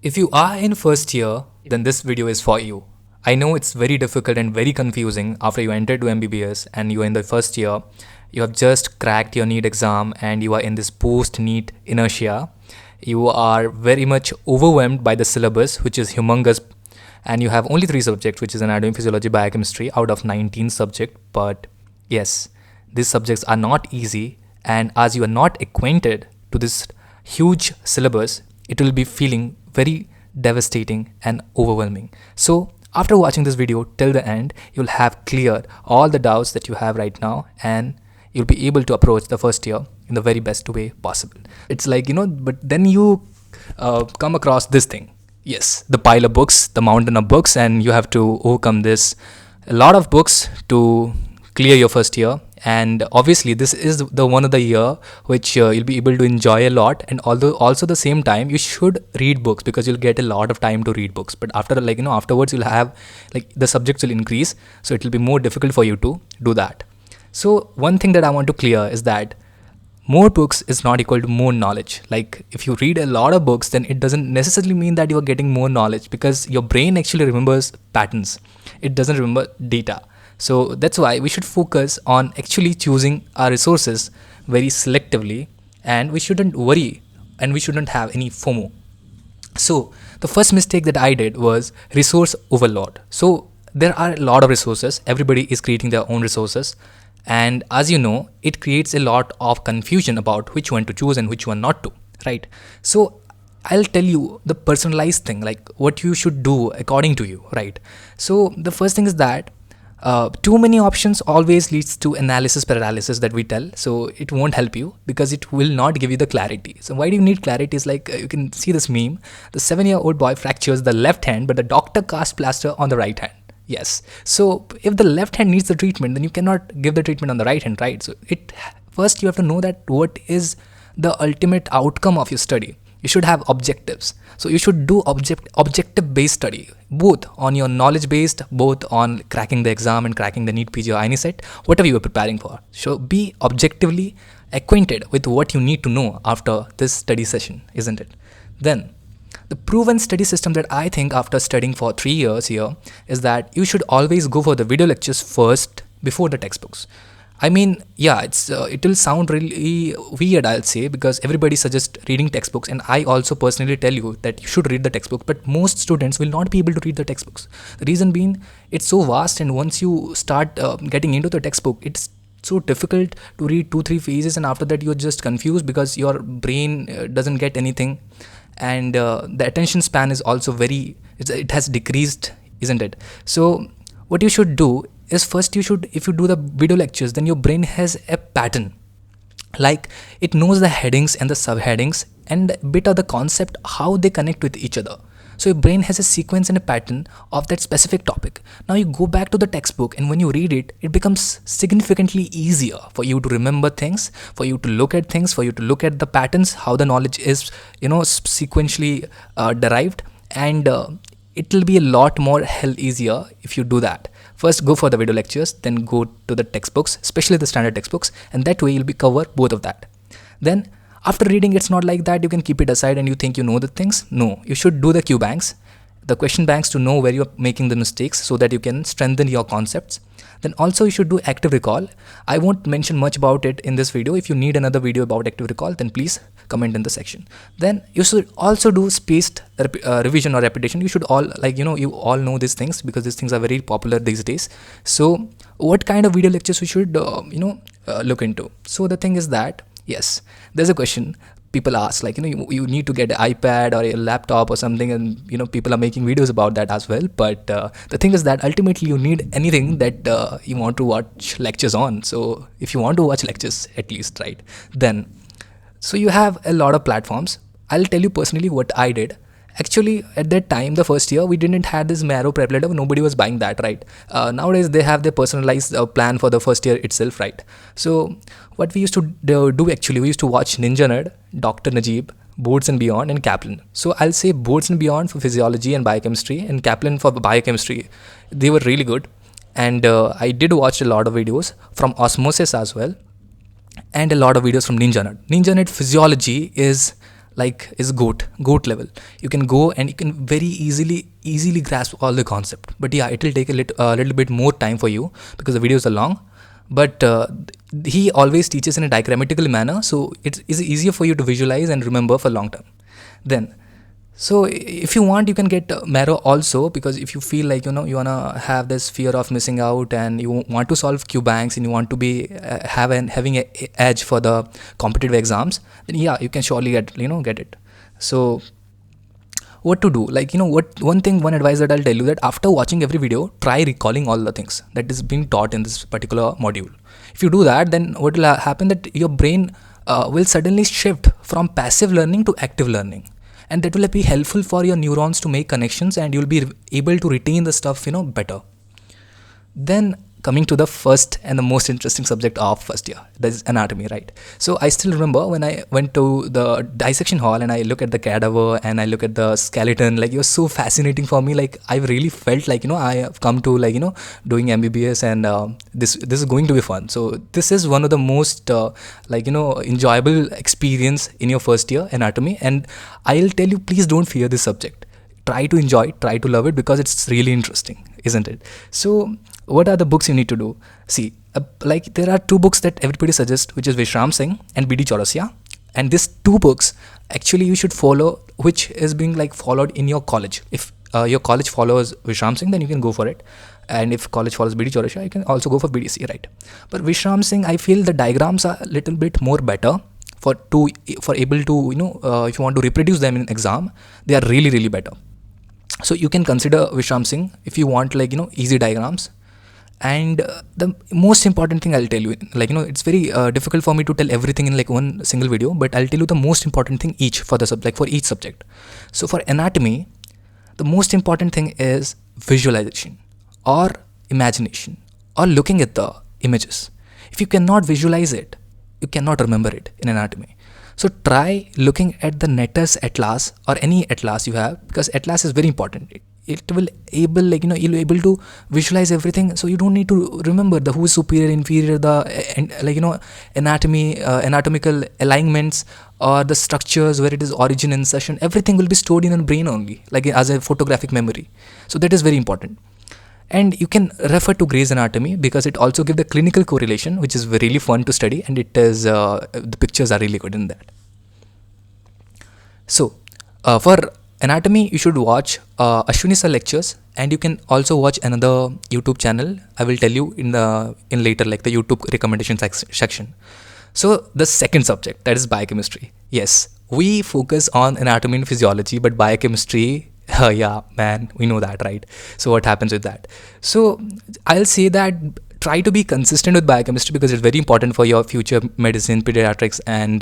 If you are in first year, then this video is for you. I know it's very difficult and very confusing after you enter to MBBS and you are in the first year. You have just cracked your NEET exam and you are in this post-NEET inertia. You are very much overwhelmed by the syllabus, which is humongous, and you have only 3 subjects, which is anatomy, physiology, biochemistry out of 19 subjects. But yes, these subjects are not easy, and as you are not acquainted to this huge syllabus, it will be feeling very devastating and overwhelming. So after watching this video till the end, you'll have cleared all the doubts that you have right now, and you'll be able to approach the first year in the very best way possible. It's like, but then you come across this thing. Yes, the pile of books, the mountain of books, and you have to overcome this. A lot of books to clear your first year, and obviously this is the one of the year which you'll be able to enjoy a lot. And although also the same time you should read books, because you'll get a lot of time to read books. But after afterwards you'll have the subjects will increase, so it will be more difficult for you to do that. So one thing that I want to clear is that more books is not equal to more knowledge. Like if you read a lot of books, then it doesn't necessarily mean that you are getting more knowledge, because your brain actually remembers patterns. It doesn't remember data. So that's why we should focus on actually choosing our resources very selectively, and we shouldn't worry and we shouldn't have any FOMO. So the first mistake that I did was resource overload. So there are a lot of resources. Everybody is creating their own resources. And as you know, it creates a lot of confusion about which one to choose and which one not to, right? So I'll tell you the personalized thing, like what you should do according to you, right? So the first thing is that too many options always leads to analysis paralysis that we tell. So it won't help you because it will not give you the clarity. So why do you need clarity? Is like you can see this meme: the 7-year-old boy fractures the left hand, but the doctor casts plaster on the right hand. Yes. So if the left hand needs the treatment, then you cannot give the treatment on the right hand, right? So first you have to know that what is the ultimate outcome of your study. You should have objectives. So you should do objective based study, both on your knowledge based, both on cracking the exam and cracking the NEET PG or INISET, whatever you are preparing for. So be objectively acquainted with what you need to know after this study session, isn't it? Then the proven study system that I think after studying for 3 years here is that you should always go for the video lectures first before the textbooks. I mean, yeah, it will sound really weird, I'll say, because everybody suggests reading textbooks, and I also personally tell you that you should read the textbook, but most students will not be able to read the textbooks. The reason being, it's so vast, and once you start getting into the textbook, it's so difficult to read 2-3 phases, and after that you're just confused because your brain doesn't get anything, and the attention span is also it has decreased, isn't it? So what you should do is, first if you do the video lectures, then your brain has a pattern, like it knows the headings and the subheadings and a bit of the concept, how they connect with each other. So your brain has a sequence and a pattern of that specific topic. Now you go back to the textbook, and when you read it, it becomes significantly easier for you to remember things, for you to look at things, for you to look at the patterns, how the knowledge is sequentially derived, and it will be a lot more easier if you do that. First go for the video lectures, then go to the textbooks, especially the standard textbooks, and that way you'll be cover both of that. Then after reading, it's not like that you can keep it aside and you think you know the things. No, you should do the Q banks, the question banks, to know where you're making the mistakes so that you can strengthen your concepts. Then also you should do active recall. I won't mention much about it in this video. If you need another video about active recall, then please comment in the section. Then you should also do spaced revision or repetition. You should all you all know these things because these things are very popular these days. So what kind of video lectures we should look into? So the thing is that, yes, there's a question people ask, you need to get an iPad or a laptop or something, and people are making videos about that as well. But the thing is that ultimately you need anything that you want to watch lectures on. So if you want to watch lectures, at least, right, then so you have a lot of platforms. I'll tell you personally what I did. Actually, at that time, the first year, we didn't have this Marrow prep letter. Nobody was buying that, right? Nowadays, they have their personalized plan for the first year itself, right? So what we used to do actually, we used to watch Ninja Nerd, Dr. Najib, Boards and Beyond, and Kaplan. So I'll say Boards and Beyond for physiology and biochemistry, and Kaplan for biochemistry. They were really good. And I did watch a lot of videos from Osmosis as well, and a lot of videos from Ninja Nerd. Ninja Nerd Physiology is like is goat level. You can go and you can very easily grasp all the concept. But yeah, it will take a little bit more time for you because the videos are long. But he always teaches in a diagrammatical manner, so it is easier for you to visualize and remember for long term. Then, so if you want, you can get Marrow also, because if you feel like you wanna have this fear of missing out and you want to solve Q banks and you want to be having a edge for the competitive exams, then yeah, you can surely get it. So what to do, like one advice that I'll tell you, that after watching every video, try recalling all the things that is being taught in this particular module. If you do that, then what will happen, that your brain will suddenly shift from passive learning to active learning, and that will be helpful for your neurons to make connections, and you'll be able to retain the stuff better. Then coming to the first and the most interesting subject of first year, that is anatomy, right? So I still remember when I went to the dissection hall and I look at the cadaver and I look at the skeleton, like it was so fascinating for me. Like I really felt like I have come to doing MBBS, and this is going to be fun. So this is one of the most enjoyable experience in your first year anatomy, and I'll tell you, please don't fear this subject. Try to enjoy it, try to love it, because it's really interesting, isn't it? So what are the books you need to do? See, there are two books that everybody suggests, which is Vishram Singh and B.D. Chaurasia. And these two books, actually you should follow, which is being followed in your college. If your college follows Vishram Singh, then you can go for it. And if college follows B.D. Chaurasia, you can also go for BDC, right? But Vishram Singh, I feel the diagrams are a little bit more better for able to, if you want to reproduce them in an exam, they are really better. So you can consider Vishram Singh if you want easy diagrams. And the most important thing I'll tell you, it's very difficult for me to tell everything in one single video, but I'll tell you the most important thing for each subject. So for anatomy, the most important thing is visualization or imagination or looking at the images. If you cannot visualize it, you cannot remember it in anatomy. So try looking at the Netter's atlas or any atlas you have, because atlas is very important. It will you'll be able to visualize everything, so you don't need to remember the who is superior, inferior, the anatomy, anatomical alignments, or the structures where it is origin, insertion. Everything will be stored in your brain only, as a photographic memory. So that is very important. And you can refer to Gray's Anatomy, because it also gives the clinical correlation, which is really fun to study, and it is the pictures are really good in that. So for anatomy, you should watch Ashwini sir lectures, and you can also watch another YouTube channel. I will tell you in later, the YouTube recommendation section. So the second subject, that is biochemistry. Yes, we focus on anatomy and physiology, but biochemistry, yeah, man, we know that, right? So what happens with that? So I'll say that try to be consistent with biochemistry, because it's very important for your future medicine, pediatrics, and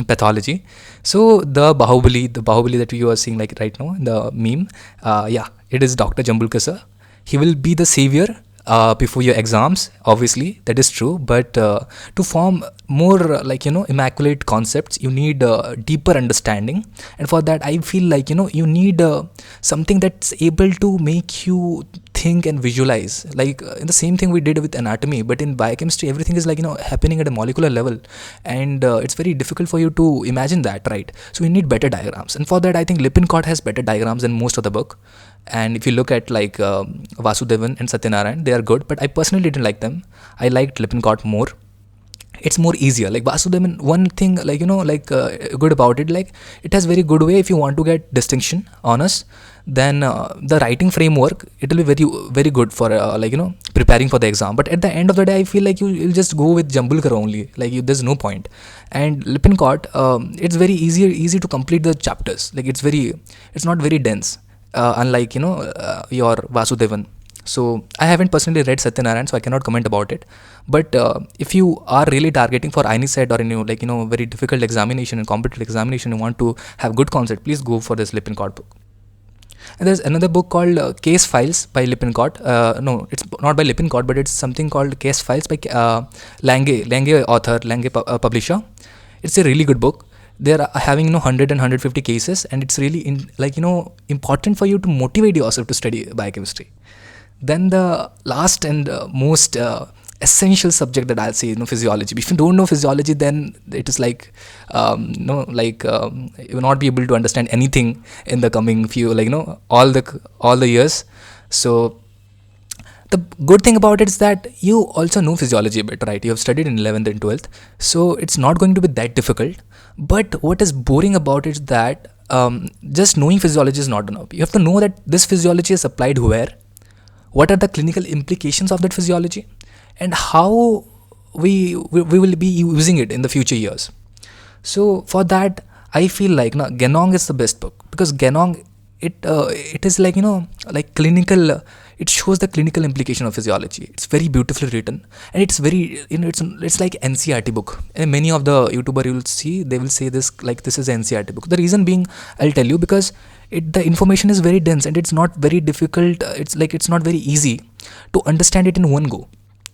pathology. So the Bahubali that you are seeing right now in the meme, yeah, it is Dr. Jambulkar sir. He will be the savior before your exams, obviously, that is true. But to form more immaculate concepts, you need deeper understanding, and for that I feel you need something that's able to make you think and visualize, in the same thing we did with anatomy. But in biochemistry, everything is happening at a molecular level, and it's very difficult for you to imagine that, right? So you need better diagrams, and for that I think Lippincott has better diagrams than most of the book. And if you look at Vasudevan and Satyanarayan, they are good, but I personally didn't like them. I liked Lippincott more. It's more easier. Vasudevan, one thing good about it, it has very good way if you want to get distinction, honors. Then the writing framework, it will be very very good for preparing for the exam. But at the end of the day, I feel you'll just go with Jambulkar only. There's no point. And Lippincott, it's very easy to complete the chapters. It's not very dense. Unlike your Vasudevan. So I haven't personally read Satyanarayan, so I cannot comment about it. But if you are really targeting for INICET or very difficult examination and competitive examination, you want to have good concept, please go for this Lippincott book. And there's another book called Case Files by Lippincott. No, it's not by Lippincott, but it's something called Case Files by Lange author, Lange publisher. It's a really good book. They are having 100 and 150 cases, and it's really important for you to motivate yourself to study biochemistry. Then the last and most essential subject that I'll say, physiology. If you don't know physiology, then it is like, you will not be able to understand anything in the coming few, all the years. So the good thing about it is that you also know physiology a bit, right? You have studied in 11th and 12th, so it's not going to be that difficult. But what is boring about it is that just knowing physiology is not enough. You have to know that this physiology is applied where, what are the clinical implications of that physiology, and how we will be using it in the future years. So for that, I feel like Genong is the best book, because Genong, it is like, like clinical. It shows the clinical implication of physiology. It's very beautifully written, and it's very, it's like NCRT book. And many of the YouTuber you will see, they will say this like this is NCRT book. The reason being, I'll tell you, because the information is very dense and it's not very difficult. It's not very easy to understand it in one go.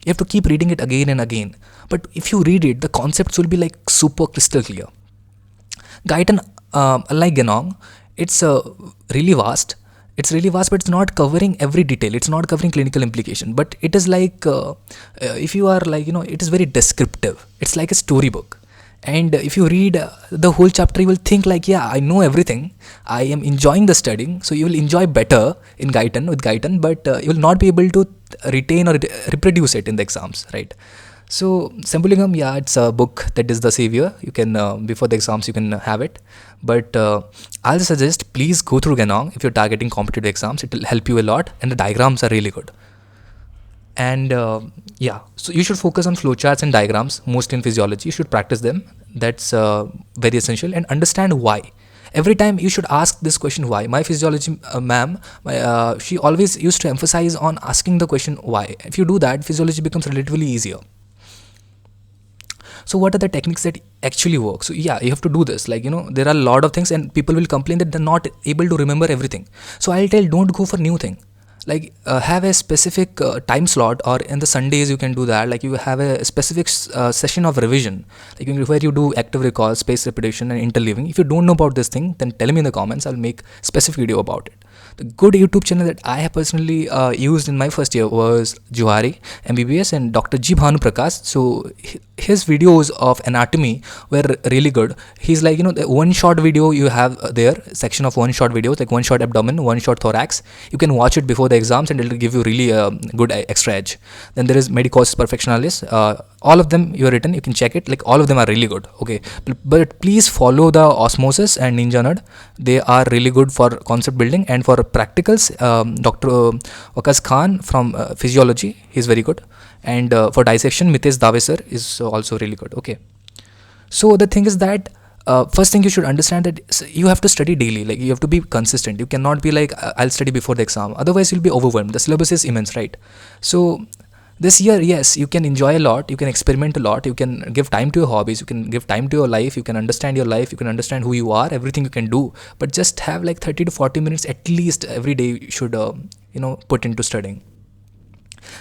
You have to keep reading it again and again. But if you read it, the concepts will be like super crystal clear. Guyton, unlike Genong, it's really vast. It's really vast, but it's not covering every detail. It's not covering clinical implication. But it is like, if you are like, it is very descriptive. It's like a storybook. And if you read the whole chapter, you will think like, yeah, I know everything. I am enjoying the studying. So you will enjoy better in Guyton, with Guyton, but you will not be able to retain or reproduce it in the exams, right? So Sambulingam, yeah, it's a book that is the savior. You can, before the exams, you can have it. But I'll suggest, please go through Genong if you're targeting competitive exams. It will help you a lot, and the diagrams are really good. And yeah, so you should focus on flowcharts and diagrams, mostly in physiology. You should practice them. That's very essential. And understand why. Every time you should ask this question, why. My physiology ma'am, she always used to emphasize on asking the question why. If you do that, physiology becomes relatively easier. So what are the techniques that actually work? So yeah, you have to do this. Like, there are a lot of things, and people will complain that they're not able to remember everything. So I'll tell, don't go for new thing. Like have a specific time slot, or in the Sundays you can do that. Like you have a specific session of revision, like where you do active recall, spaced repetition, and interleaving. If you don't know about this thing, then tell me in the comments. I'll make specific video about it. The good YouTube channel that I have personally used in my first year was Johari MBBS and Dr. G Bhanu Prakash. So his videos of anatomy were really good. He's like, the one shot video you have there, section of one shot videos, like one shot abdomen, one shot thorax. You can watch it before the exams, and it will give you really good extra edge. Then there is Medicosis Perfectionalis. All of them you are written, you can check it. Like all of them are really good. Okay, but please follow the Osmosis and Ninja Nerd. They are really good for concept building, and for practicals, Dr. Waqas Khan from physiology, he's very good. And for dissection, Mitesh Dave sir is also really good. Okay, so the thing is that first thing you should understand that you have to study daily. Like you have to be consistent. You cannot be like, I'll study before the exam, otherwise you'll be overwhelmed. The syllabus is immense, right? So this year, yes, you can enjoy a lot, you can experiment a lot, you can give time to your hobbies, you can give time to your life, you can understand your life, you can understand who you are, everything you can do. But just have like 30 to 40 minutes at least every day you should put into studying.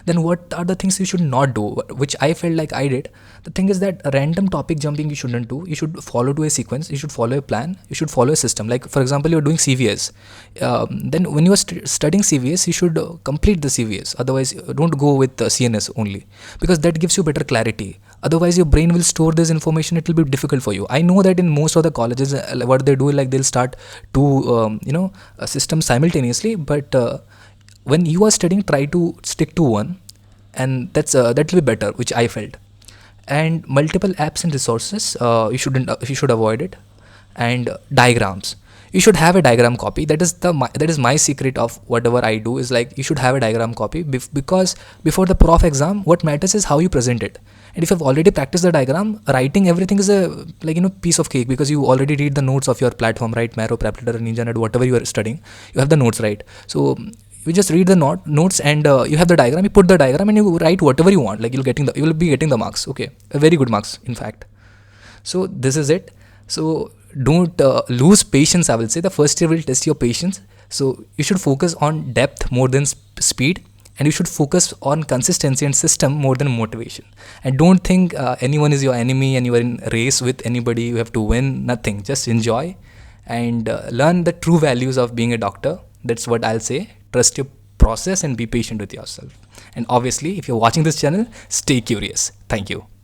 Then what are the things you should not do, which I felt like I did? The thing is that random topic jumping you shouldn't do. You should follow to a sequence, you should follow a plan, you should follow a system. Like for example, you're doing CVS, then when you are studying CVS, you should complete the CVS. Otherwise don't go with CNS only, because that gives you better clarity. Otherwise your brain will store this information, it will be difficult for you. I know that in most of the colleges, what they do, like they'll start two systems simultaneously, but when you are studying, try to stick to one, and that will be better, which I felt. And multiple apps and resources, you should avoid it. And diagrams, you should have a diagram copy. That is my secret of whatever I do, is like you should have a diagram copy, because before the prof exam, what matters is how you present it. And if you've already practiced the diagram, writing everything is a piece of cake, because you already read the notes of your platform, right? Marrow, Preparator, Ninja Nerd, whatever you are studying, you have the notes, right? So you just read the notes, and you have the diagram, you put the diagram, and you write whatever you want. Like you will be getting the marks. Okay, a very good marks, in fact. So this is it. So don't lose patience, I will say. The first year will test your patience. So you should focus on depth more than speed, and you should focus on consistency and system more than motivation. And don't think anyone is your enemy and you are in a race with anybody, you have to win. Nothing. Just enjoy and learn the true values of being a doctor. That's what I'll say. Trust your process and be patient with yourself. And obviously, if you're watching this channel, stay curious. Thank you.